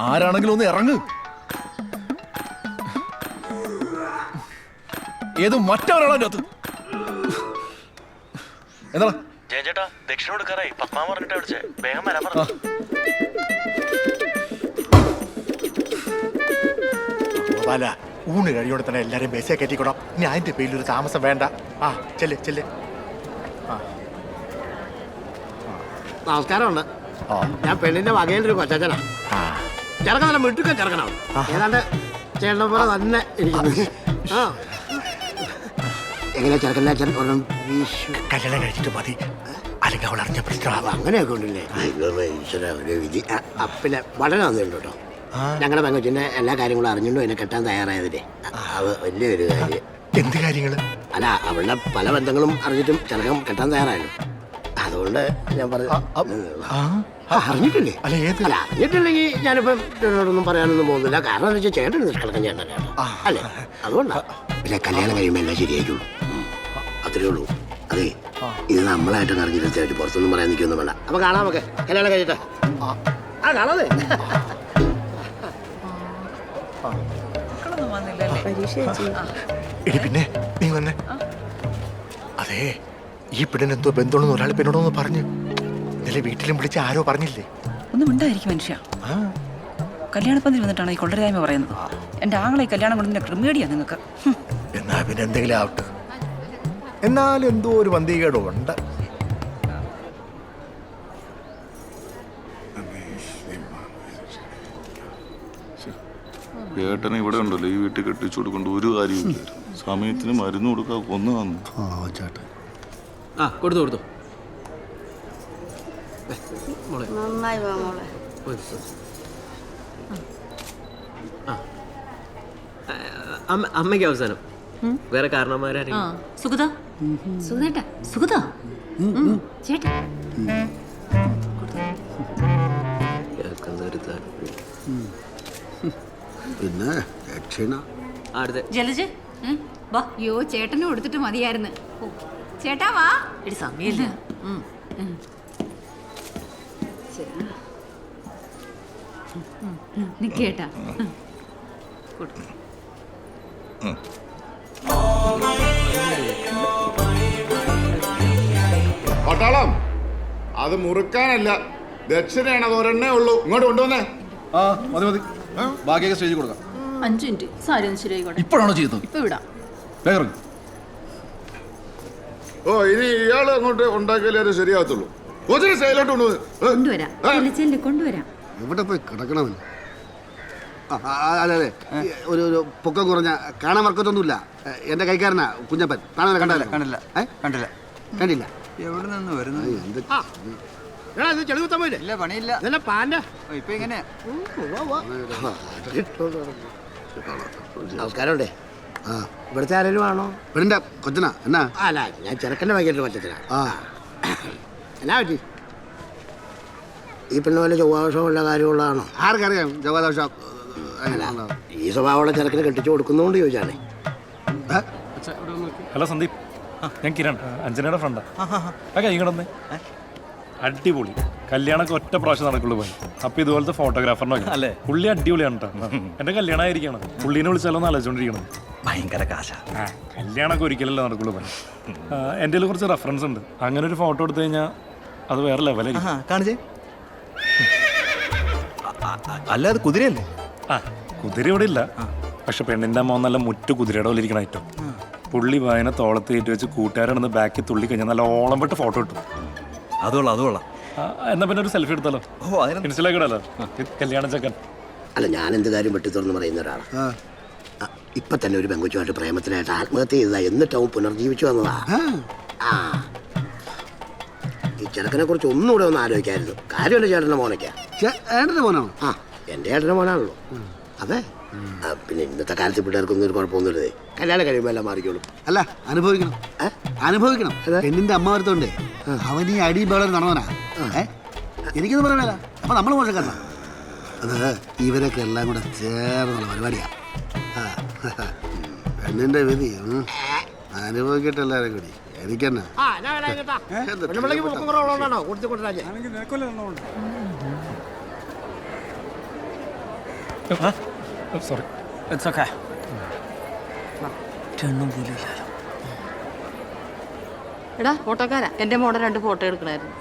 ആരാണെങ്കിലും ഒന്ന് ഇറങ്ങ്. ഏത് മറ്റവരാണോ അതിനകത്ത്? എന്താ ചേട്ടാ ദക്ഷിണ കൊടുക്കാറായി. പത്മാ പറഞ്ഞിട്ട് വിളിച്ചേ, വേഗം വരാൻ പറഞ്ഞു. ഊണ് കഴിയോടെ തന്നെ എല്ലാരെയും ബസ്സേ കയറ്റിക്കൊടാം. ഇനി അതിന്റെ പേരിൽ ഒരു താമസം വേണ്ട. ആ ചെല്ല് ചെല്ല്. നമസ്കാരമുണ്ട്. ഞാൻ പെണ്ണിന്റെ വകയിലൊരു കൊച്ചനാ. ചെറുക്കൻ നല്ല മിട്ടുക്കാൻ ചെറുക്കനാവും. ഏതാണ്ട് ചേട്ടനെ പോലെ തന്നെ ഇരിക്കുന്നു. ആ എങ്ങനെയാ ചെറുക്കൻ്റെ അച്ഛൻ കല്യാണം കഴിച്ചിട്ട് മതി, അല്ലെങ്കിൽ അവൾ അറിഞ്ഞ പ്രശ്നമാവാം. അങ്ങനെയൊക്കെ ഉണ്ടല്ലേ? ഒരു വിധി. പിന്നെ വളരെ നന്ദിയുണ്ട് കേട്ടോ. ഞങ്ങളുടെ പെങ്കൊച്ചിന്റെ എല്ലാ കാര്യങ്ങളും അറിഞ്ഞുകൊണ്ടും എന്നെ കെട്ടാൻ തയ്യാറായതില്ലേ, അത് വലിയൊരു കാര്യം. എന്ത് കാര്യങ്ങള്? അല്ല, അവളുടെ പല ബന്ധങ്ങളും അറിഞ്ഞിട്ടും ചെറുക്കൻ കെട്ടാൻ തയ്യാറായല്ലോ. അതുകൊണ്ട് ഞാൻ പറഞ്ഞു. അറിഞ്ഞിട്ടില്ലേ? അല്ല അറിഞ്ഞിട്ടില്ലെങ്കിൽ ഞാനിപ്പം ചേട്ടനോടൊന്നും പറയാനൊന്നും പോകുന്നില്ല. കാരണം എന്താ വെച്ചാൽ ചേട്ടൻ നിഷ്കളക്കം ചേട്ടനാണ് അല്ലേ? അതുകൊണ്ടാ. പിന്നെ കല്യാണം കഴിയുമ്പോൾ എല്ലാം ശരിയായിട്ടുള്ളൂ, അത്രേ ഉള്ളൂ. അതെ, ഇത് നമ്മളായിട്ട് അറിഞ്ഞു തീർച്ചയായിട്ടും പുറത്തൊന്നും പറയാൻ നിൽക്കൊന്നും വേണ്ട. അപ്പൊ കാണാം, നമുക്ക് കല്യാണം കഴിയട്ടെ. ആ കാണാതെ. പിന്നെ നീ വന്നേ. അതെ, ഈ പെണ്ണിനെന്തോ ബന്ധമുണ്ടെന്ന് ഒരാൾ പെണ്ണോടൊന്ന് പറഞ്ഞു. ഇന്നലെ വീട്ടിലും വിളിച്ച് ആരോ പറഞ്ഞില്ലേ? ഒന്നും ഉണ്ടായിരിക്കും മനുഷ്യ. കല്യാണപ്പന്തിൽ വന്നിട്ടാണ് ഈ കൊള്ളരായ്മ പറയുന്നത്. എന്റെ ആങ്ങളെ കല്യാണം കൊണ്ട് ക്രിമേഡിയാ നിങ്ങൾക്ക്. എന്നാ പിന്നെ എന്തെങ്കിലും ആവട്ടെ. എന്നാലും എന്തോ ഒരു വന്തികേടും ഉണ്ട്. ഏട്ടനെ ഇവിടെ ഉണ്ടല്ലോ, ഈ വീട്ടിൽ കെട്ടിച്ചു കൊടുക്കൊണ്ട് ഒരു കാര്യമില്ല. സമയത്തിന് മരുന്ന് കൊടുക്കാൻ കൊന്നു വന്നു. കൊടുത്തു അമ്മയ്ക്ക് അവസാനം വേറെ കാരണന്മാരാ. സുഗത സുഗതേട്ടാ, സുഗത ചേട്ടാ. പിന്നെ ദക്ഷിണ ജലജ വാ. അയ്യോ, ചേട്ടന് കൊടുത്തിട്ട് മതിയായിരുന്നു. ചേട്ടാ വാ. എടി സമയമില്ല. നിക്കേട്ടാ. പട്ടാളം, അത് മുറുക്കാനല്ല, ദക്ഷിണയാണ്. അത് ഒരെണ്ണേ ഉള്ളൂ. ഇങ്ങോട്ട് കൊണ്ടുവന്നേ. ആ മതി മതി, ബാക്കിയൊക്കെ സ്റ്റേജിൽ കൊടുക്കാം. 5 മിനിറ്റ് സാരി ശരിയായിക്കോട്ടെ. ഇപ്പോഴാണോ ചെയ്തത്? ഇപ്പൊ വിടാം. ഓ, ഇനി ഇയാള് അങ്ങോട്ട് ഉണ്ടാക്കിയാലേ അത് ശരിയാകത്തുള്ളൂ. ഒത്തിരി സൈലോട്ട് കൊണ്ടുവരാം. കൊണ്ടുവരാം. എവിടെ പോയി കിടക്കണമെന്ന്? അതെ അതെ, ഒരു പൊക്കം കുറഞ്ഞ, കാണാൻ വർക്കത്തൊന്നുമില്ല. എന്റെ കൈക്കാരനാ കുഞ്ഞപ്പൻ. കാണാൻ കണ്ടില്ല. കണ്ടില്ല. എവിടെ നിന്ന് വരുന്നു? ചെളികുത്താൻ പോയില്ലേ? ഇല്ല, പണിയില്ല. ഇതല്ല പാൻ്റെ. ഇപ്പൊ എങ്ങനെയാ? നമസ്കാരമുണ്ടേ. ആ, ഇവിടുത്തെ ആരെങ്കിലും ആണോ? പെണ്ണിന്റെ കൊച്ചനാ. എന്നാ? അല്ല, ഞാൻ ചെറുക്കൻ്റെ വൈകിട്ട് കൊച്ചനാ. ആ, എന്നാ പറ്റി? ഈ പെണ്ണ് വല്ല ചൊവ്വാദോഷമുള്ള കാര്യമുള്ളതാണോ? ആർക്കറിയാം ചൊവ്വാദോഷം? ഈ സ്വഭാവമുള്ള ചെറുക്കിന് കെട്ടിച്ചു കൊടുക്കുന്നതുകൊണ്ട് ചോദിച്ചാണേ. ഹലോ സന്ദീപ്, ഞാൻ കിരൺ, അഞ്ജനയുടെ ഫ്രണ്ടാ. ഇങ്ങടന്നേ. അടിപൊളി കല്യാണമൊക്കെ ഒറ്റ പ്രാവശ്യം നടക്കുള്ളൂ പോയി. അപ്പൊ ഇതുപോലത്തെ ഫോട്ടോഗ്രാഫറിനൊക്കെ അല്ലേ? പുള്ളി അടിപൊളിയാണ് കേട്ടോ. എന്റെ കല്യാണം ആയിരിക്കണം. പുള്ളീനെ വിളിച്ചാലോ എന്ന് ആലോചിച്ചോണ്ടിരിക്കണം. ഭയങ്കര കാശ. കല്യാണമൊക്കെ ഒരിക്കലല്ലേ നടക്കുള്ളൂ പോയി. എൻ്റെ കുറച്ച് റെഫറൻസ് ഉണ്ട്. അങ്ങനെ ഒരു ഫോട്ടോ എടുത്തു കഴിഞ്ഞാൽ അത് വേറെ ലെവലായിരിക്കും. കാണിച്ചേ. അല്ല, അത് കുതിരയല്ലേ? ആ, കുതിര ഇവിടെ ഇല്ല. പക്ഷെ പെണ്ണിന്റെ അമ്മ നല്ല മുറ്റു കുതിരയുടെ പോലെ ഇരിക്കണം ഏറ്റവും. പുള്ളി വായന തോളത്ത് കയറ്റി വെച്ച് കൂട്ടുകാരാണെന്ന് ബാക്കിൽ തുള്ളി കഴിഞ്ഞാൽ നല്ല ഓളം വിട്ട് ഫോട്ടോ ഇട്ടു. അതുകൊള്ളാം. എന്നാ പിന്നെ ഒരു സെൽഫി എടുത്താലോ? ഇൻസ്റ്റയിലേക്കിടല്ലോ കല്യാണ ചക്കൻ. അല്ല, ഞാൻ എന്ത് കാര്യം വെട്ടി തുറന്ന് പറയുന്ന ഒരാളാണ്. ഇപ്പൊ തന്നെ ഒരു പെങ്കുച്ചുമായിട്ട് പ്രേമത്തിനായിട്ട് ആത്മഹത്യ ചെയ്തതാ. എന്നിട്ടാവും പുനർജീവിച്ചു വന്നതാ. ആ, ഈ ചെറുക്കനെ കുറിച്ച് ഒന്നുകൂടെ ഒന്ന് ആലോചിക്കായിരുന്നു. കാര്യമല്ല, ചേട്ടൻ്റെ മോനൊക്കെയാ. ഏട്ടൻ്റെ മോനാണോ? ആ, എൻ്റെ ഏട്ടൻ്റെ മോനാണല്ലോ. അതെ. പിന്നെ ഇന്നത്തെ കാലത്ത് പിള്ളേർക്കൊന്നും ഒരു കുഴപ്പമൊന്നുമില്ലേ. കല്യാണം കഴിയുമ്പോൾ എല്ലാം മാറിക്കോളും. അല്ല, അനുഭവിക്കണം. പെണ്ണിന്റെ അമ്മ വരുത്തോണ്ടേ അവൻ ഈ അടി ബേളം നടന്നവനാ. എനിക്കൊന്നും പറയാനല്ല. അപ്പൊ നമ്മൾ മോശക്കാരനാ. അത് ഇവരൊക്കെ എല്ലാം കൂടെ ചേർന്നുള്ള പരിപാടിയാ. പെണ്ണിന്റെ വിധി അനുഭവിക്കട്ടെ എല്ലാവരും കൂടി. എനിക്കെന്നാ സോറി. It's okay. രണ്ടും പോലും ഇല്ലല്ലോ. എടാ ഫോട്ടോക്കാരാ എൻ്റെ മോടെ 2 ഫോട്ടോ എടുക്കണായിരുന്നു.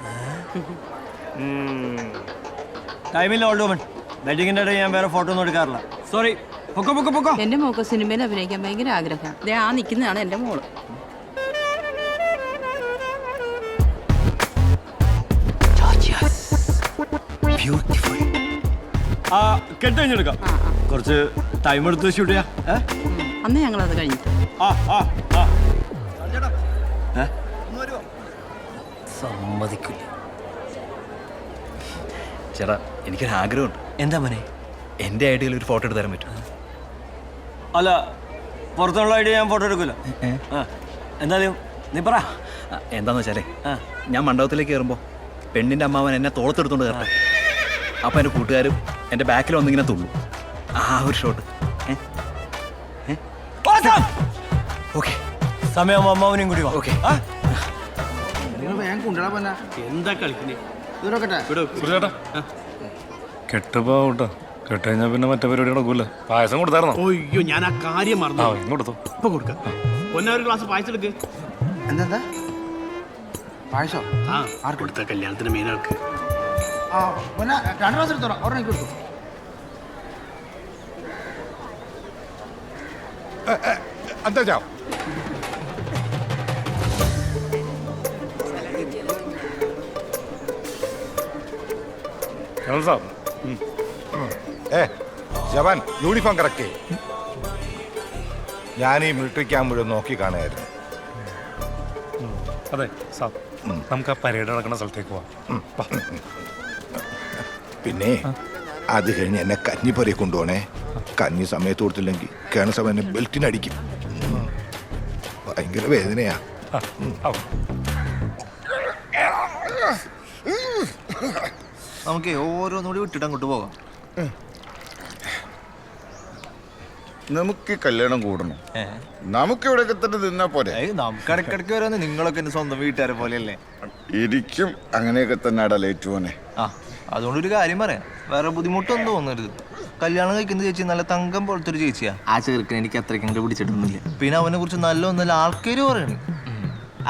ടൈമില്ല ഓൾഡ് വുമൺ. വെഡിങ്ങിൻ്റെ ഇടയിൽ ഞാൻ വേറെ ഫോട്ടോ ഒന്നും എടുക്കാറില്ല. സോറി. പൊക്കോ പൊക്കോ പൊക്കോ. എൻ്റെ മോക്ക് സിനിമയിൽ അഭിനയിക്കാൻ ഭയങ്കര ആഗ്രഹമാണ്. ദേ ആ നിൽക്കുന്നതാണ് എൻ്റെ മോള്. ആ കെട്ട് കഴിഞ്ഞെടുക്കാം. കുറച്ച് ടൈം എടുത്ത് ഷൂട്ട് ചെയ്യാം. അന്ന് ഞങ്ങളത് കഴിഞ്ഞിട്ട് സമ്മതിക്കില്ല. ചേട്ടാ എനിക്കൊരു ആഗ്രഹമുണ്ട്. എന്താ മോനെ? എൻ്റെ ഐഡിയയിൽ ഒരു ഫോട്ടോ എടുത്ത് തരാൻ പറ്റും? അല്ല, പുറത്തുള്ള ഐഡിയ ഞാൻ ഫോട്ടോ എടുക്കില്ല. എന്തായാലും നീ പറ. എന്താന്ന് വെച്ചാലേ, ഞാൻ മണ്ഡപത്തിലേക്ക് കയറുമ്പോൾ പെണ്ണിൻ്റെ അമ്മാവൻ എന്നെ തോളത്തെടുത്തോണ്ട് കയറട്ടെ. അപ്പം എൻ്റെ കൂട്ടുകാരും എൻ്റെ ബാക്കിൽ വന്നിങ്ങനെ തുള്ളു. ആ ഒരു ഷോട്ട്. ഓക്കെ, സമയം അമ്മാവനെയും കൂടി. ഓക്കെ. എന്താ കളിക്കുന്നേ? സുരേട്ടാ കെട്ടുപോട്ടോ. കെട്ട് കഴിഞ്ഞാൽ പിന്നെ മറ്റേ പരിപാടി നടക്കൂല. പായസം കൊടുത്തായിരുന്നോ? അയ്യോ, ഞാൻ ആ കാര്യം മറന്നു. കൊടുത്തു. ഇപ്പൊ കൊടുക്കാം. ഒരു ഗ്ലാസ് പായസം എടുക്ക്. എന്താ പായസോ? ആ കൊടുത്ത കല്യാണത്തിന് മെയിൻ ആൾക്ക്. 2 ഗ്ലാസ് എടുത്തോളാം. ഒരെണ്ണം കൊടുത്തു. എന്താ ചാ ജവാൻ യൂണിഫോം കറക്റ്റ്. ഞാൻ ഈ മിലിറ്ററി ക്യാമ്പ് മുഴുവൻ നോക്കി കാണുമായിരുന്നു. അതെ സാബ്, നമുക്ക് ആ പരേഡ് നടക്കുന്ന സ്ഥലത്തേക്ക് പോവാം. പിന്നെ അത് കഴിഞ്ഞ് എന്നെ കഞ്ഞിപ്പുരയെ കൊണ്ടുപോണേ. കഞ്ഞി സമയത്ത് കൊടുത്തില്ലെങ്കിൽ കേണസഭ എന്നെ ബെൽറ്റിനടിക്കും. ഭയങ്കര വേദനയാ. നമുക്ക് ഓരോന്നുകൂടി വിട്ടിട്ട് അങ്ങോട്ട് പോകാം. നമുക്ക് കല്യാണം കൂടണം. നമുക്ക് ഇവിടെ തന്നെ നിന്നാ പോരെ. നമുക്ക് ഇടയ്ക്കിടയ്ക്ക് വരാന്ന്. നിങ്ങളൊക്കെ എന്റെ സ്വന്തം വീട്ടുകാരെ പോലെയല്ലേ? ഇരിക്കും അങ്ങനെയൊക്കെ തന്നെ ലേറ്റ് പോനെ. അതുകൊണ്ടൊരു കാര്യം പറയാം, വേറെ ബുദ്ധിമുട്ടൊന്നും തോന്നരുത്. കല്യാണം കഴിക്കുന്ന ചേച്ചി നല്ല തങ്കം പോലത്തെ ഒരു ചേച്ചിയാ. ആ ചെറുക്കൻ എനിക്ക് അത്രയ്ക്ക് പിടിച്ചിട്ടൊന്നുമില്ല. പിന്നെ അവനെ കുറിച്ച് നല്ല ഒന്നല്ല ആൾക്കാര് പറയണ്.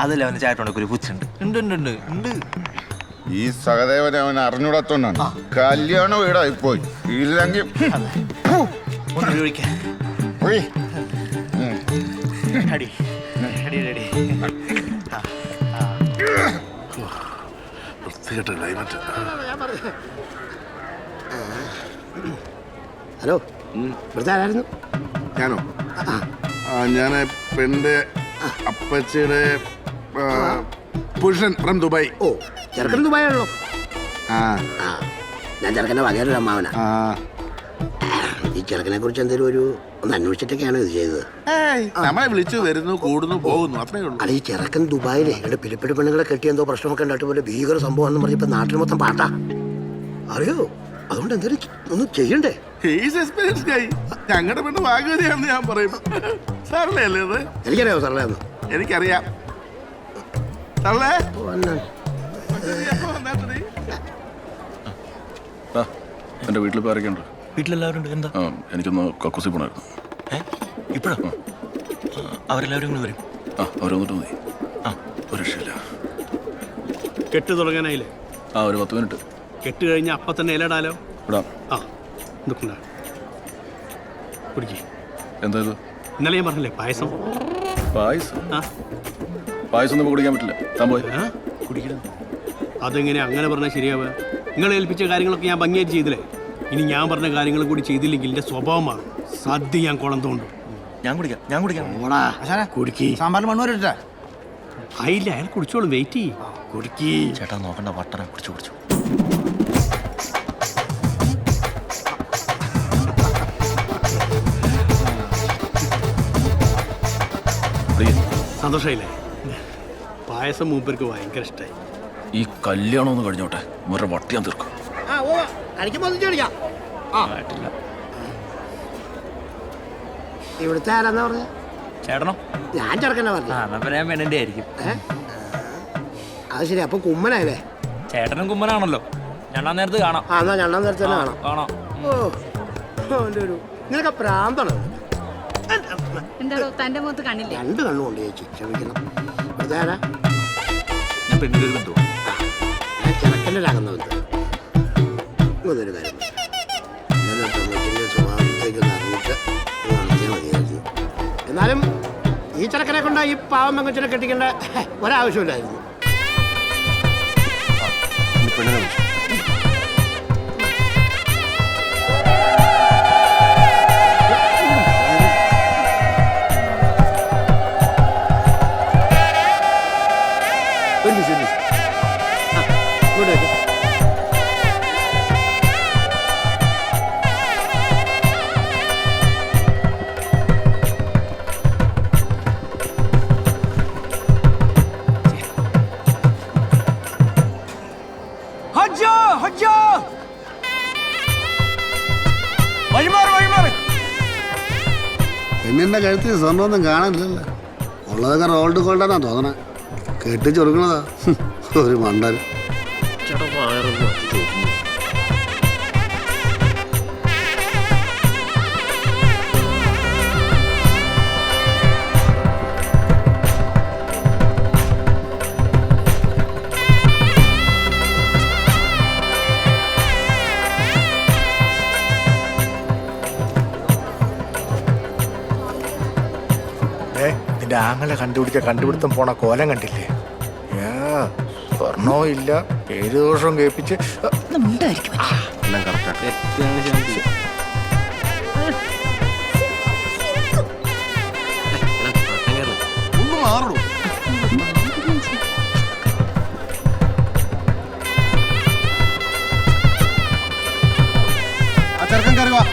അതല്ല അവന്റെ ചായട്ടോണ്ടൊക്കെ ഒരു പുച്ഛുണ്ട്. ഉണ്ട് ഉണ്ട് ഉണ്ട് ഉണ്ട്. ഈ സഹദേവനെ അവൻ അറിഞ്ഞൂടാത്തോണ്ടാണ് കല്യാണം വീടായി പോയി. ഇല്ലെങ്കിൽ ഹലോ, ഇവിടുത്തെ ആരായിരുന്നു? ഞാനോ? ഞാൻ പെണ്ണിന്റെ അപ്പച്ചയുടെ പുരുഷൻ ഫ്രം ദുബായ്. ഓ, ചെറുക്കൻ ദുബായാണല്ലോ. ആ, ഞാൻ ചെറുക്കൻ്റെ വകയൊരു അമ്മാവനാ. ഈ ചെറുക്കനെ കുറിച്ച് എന്തെങ്കിലും ഒന്ന് അന്വേഷിച്ചിട്ടൊക്കെയാണ് ഇത് ചെയ്തത്. നമ്മളെ വിളിച്ചു വരുന്നു, കൂടുന്നു, പോകുന്നു, അത്രേ ഉള്ളൂ. അല്ല, ഈ ചെറുക്കൻ ദുബായിലെ രണ്ട് പിലിപ്പിടി പെണ്ണുങ്ങളെ കെട്ടി എന്തോ പ്രശ്നമൊക്കെ ഉണ്ടായിട്ട് പോലെ ഭീകര സംഭവം എന്ന് പറഞ്ഞപ്പോ നാട്ടിൽ മൊത്തം പാട്ടാ. അറിയോ? അതുകൊണ്ട് എന്തെങ്കിലും ഒന്നും ചെയ്യണ്ടേ? ഞങ്ങളുടെ പെണ്ണ് ഭാഗ്യവതിയാണെന്ന് ഞാൻ പറയും. സാറല്ലേ അല്ലേ അത്? എനിക്കറിയാമോ സാറേന്ന്? എനിക്കറിയാം. സാറേ എൻ്റെ വീട്ടിൽ ഇപ്പോൾ ആരൊക്കെയുണ്ട്? വീട്ടിലെല്ലാവരും ഉണ്ട്. എന്താ? എനിക്കൊന്ന് കക്കൂസി പോണായിരുന്നു. ഇപ്പഴോ? അവരെല്ലാവരും ഇങ്ങോട്ട് വരും. അവരൊന്നിട്ട് മതി. ഒരു രക്ഷയില്ല. കെട്ട് തുടങ്ങാനായില്ലേ? ഒരു 10 മിനിറ്റ്. കെട്ട് കഴിഞ്ഞ അപ്പം തന്നെ ഇലയിടാലോ. ഇടാം. എന്തൊക്കെ കുടിക്കേ. എന്താ ഇത്? ഇന്നലെ ഞാൻ പറഞ്ഞില്ലേ പായസം. പായസം? പായസം ഒന്നും കുടിക്കാൻ പറ്റില്ല. താൻ പോയി കുടിക്കണം. അതെങ്ങനെ അങ്ങനെ പറഞ്ഞാൽ ശരിയാവുക? നിങ്ങൾ ഏൽപ്പിച്ച കാര്യങ്ങളൊക്കെ ഞാൻ ഭംഗിയായിട്ട് ചെയ്തില്ലേ? ഇനി ഞാൻ പറഞ്ഞ കാര്യങ്ങൾ കൂടി ചെയ്തില്ലെങ്കിൽ എൻ്റെ സ്വഭാവമാണ്. സദ്യ ഞാൻ കുളം തോണ്ടും. ഞാൻ കുടിക്കാം. കുടിക്കേ. സാമ്പാറിൽ മണ്ണൂരിട്ടാ ആയില്ല, അയാൾ കുടിച്ചോളും. വെയിറ്റ് ചെയ്യ്. കുടിക്കേ. ചേട്ടാ നോക്കണ്ട, വട്ടന കുടിച്ചു. സന്തോഷമായില്ലേ? പായസം മൂപ്പർക്ക് ഭയങ്കര ഇഷ്ടമായി. ഈ കല്യാണം ഒന്ന് കഴിഞ്ഞോട്ടെ, വേറെ വട്ടിയാൻ തീർക്കും. ഇവിടുത്തെ ആരാന്നാ പറഞ്ഞ? ചേട്ടനോ? ഞാൻ ചെറുക്കനെ പറഞ്ഞു. ഞാൻ പെണ്ണിന്റെ ആയിരിക്കും. അത് ശരി, അപ്പൊ കുമ്മനായല്ലേ? ചേട്ടനും കുമ്മനാണല്ലോ. രണ്ടാം നേരത്ത് കാണാം. എന്നാ രണ്ടാം നേരത്തെ തന്നെ കാണാം. കാണാം. ഓ നിനക്ക് പ്രാന്താണ്. എന്താണോ തന്റെ മുഖത്ത് കണ്ണില്ലേ? 2 കണ്ണുകൊണ്ട് ചേച്ചി ക്ഷമിക്കണം. ഇതാരാ? ഞാൻ പെണ്ണിൻ്റെ ഒരു ബന്ധു. ഞാൻ ചെറുക്കൻ്റെ രാകുന്ന ബന്ധു. ഇതൊരു കാര്യം ഇന്നലെ പെൺകുട്ടിൻ്റെ സ്വഭാവത്തേക്കൊന്ന് അറിഞ്ഞിട്ട് നടത്തിയാൽ മതിയായിരുന്നു. എന്നാലും ഈ ചെറുക്കനെ കൊണ്ട് ഈ പാവം പെൺകുച്ചിനെ കെട്ടിക്കേണ്ട ഒരാവശ്യമില്ലായിരുന്നു. പെണ്ണിന്റെ കഴുത്തിൽ സ്വർണ്ണമൊന്നും കാണാനില്ലല്ലോ. ഉള്ളതൊക്കെ റോൾഡ് ഗോൾഡാന്നാ തോന്നണേ. കെട്ടിച്ച് കൊടുക്കണതാ ഒരു മണ്ടൻ. നിന്റെ ആങ്ങളെ കണ്ടുപിടുത്തം പോണ കോലം കണ്ടില്ലേ? സ്വർണവും ഇല്ല, പേര് ദോഷവും കേൾപ്പിച്ച് ഒന്ന് മാറൂ. ആ ചെറുക്കൻ കയറി വാ.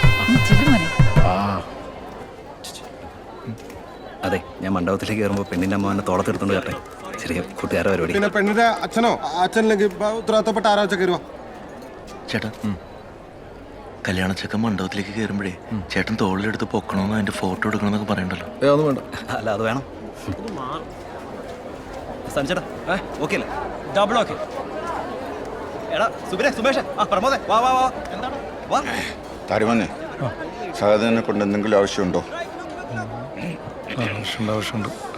അതെ, ഞാൻ മണ്ഡപത്തിലേക്ക് കയറുമ്പോൾ പെണ്ണിൻ്റെ അമ്മ എന്നെ തോളത്തെടുത്തോണ്ട് കയറട്ടെ. ചെറിയ കൂട്ടുകാരെ പരിപാടി. പിന്നെ പെണ്ണിന്റെ അച്ഛനോ അച്ഛനില്ലെങ്കിൽ ഉത്തരവാദിത്തപ്പെട്ട ആരാച്ച കയറുവാ. ചേട്ടാ, കല്യാണ ചെക്കൻ മണ്ഡപത്തിലേക്ക് കയറുമ്പോഴേ ചേട്ടൻ തോളിലെടുത്ത് പൊക്കണമെന്നോ അതിന്റെ ഫോട്ടോ എടുക്കണമെന്നൊക്കെ പറയണ്ടല്ലോ. ഒന്നും വേണ്ട. അല്ല, അത് വേണം. സഞ്ജേട്ടാ ഓക്കെ അല്ലേ? Double okay. എടാ സുമേഷ്, പ്രമോദേ, വാ വാ വാ. എന്താണ് വാ. താരുമന്നെ, സഹോദരനെ കൊണ്ട് എന്തെങ്കിലും ആവശ്യമുണ്ടോ?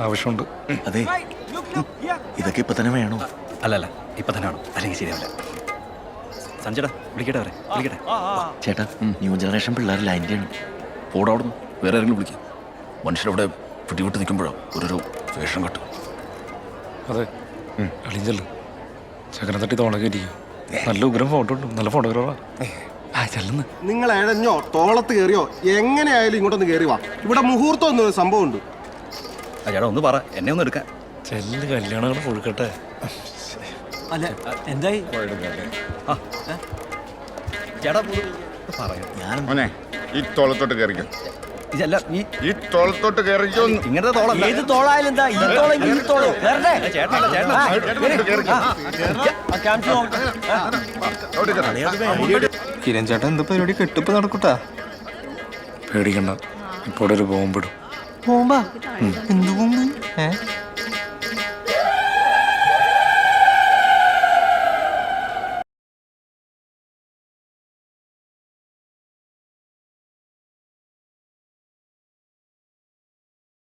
ആവശ്യമുണ്ട്. അതെ, ഇതൊക്കെ ഇപ്പൊ തന്നെ വേണോ? അല്ലല്ല, ഇപ്പൊ തന്നെ വേണം, അല്ലെങ്കിൽ ശരിയാവില്ല. സഞ്ജേട്ടാ വിളിക്കട്ടെ, വിളിക്കട്ടെ. ചേട്ടാ, ന്യൂ ജനറേഷൻ പിള്ളേർ ലൈൻ്റെയാണ്. പോടാ അവിടുന്ന്, വേറെ ആരെങ്കിലും വിളിക്കും. മനുഷ്യരവിടെ പിടിവിട്ട് നിൽക്കുമ്പോഴോ ഓരോരോ വേഷം കെട്ടും. അതെ, അളിഞ്ചല്ല ചക്കനെ തട്ടി തോണ കയറ്റിക്കും. നല്ല ഉഗ്രം ഫോട്ടോ ഉണ്ട്, നല്ല ഫോട്ടോഗ്രാഫറാ. ചെല്ലുന്നു. നിങ്ങൾ എഴഞ്ഞോ തോളത്ത് കയറിയോ എങ്ങനെയായാലും ഇങ്ങോട്ടൊന്ന് കയറി വാ. ഇവിടെ മുഹൂർത്തം എന്നൊരു സംഭവം ഉണ്ട്. ചേട്ടാ ഒന്ന് പറ, എന്നെ ഒന്ന് എടുക്കാൻ. ചെല്ല്, കല്യാണങ്ങൾ കൊഴുക്കട്ടെ. അല്ല എന്തായി? ചേട്ടാ പറയാം. ഞാൻ മോനെ, ഈ തോളത്തോട്ട് കയറിക്കോ. ഇതല്ല, ഈ തോളത്തോട്ട് കയറിക്കോ. ഇങ്ങനത്തെ തോളല്ല. ഏത് തോളായാലും എന്താ? ഈ തോളെങ്കിൽ ഈ തോള് വരട്ടെ. ചേട്ടനല്ല, കിരൺ ചേട്ടൻ എന്ത് പരിപാടി കെട്ടിപ്പ് നടക്കൂട്ടാ? പേടിക്കണ്ട, ഇപ്പോൾ ഒരു ബോംബിടും. ബോംബാ? എന്ത് ബോംബ്?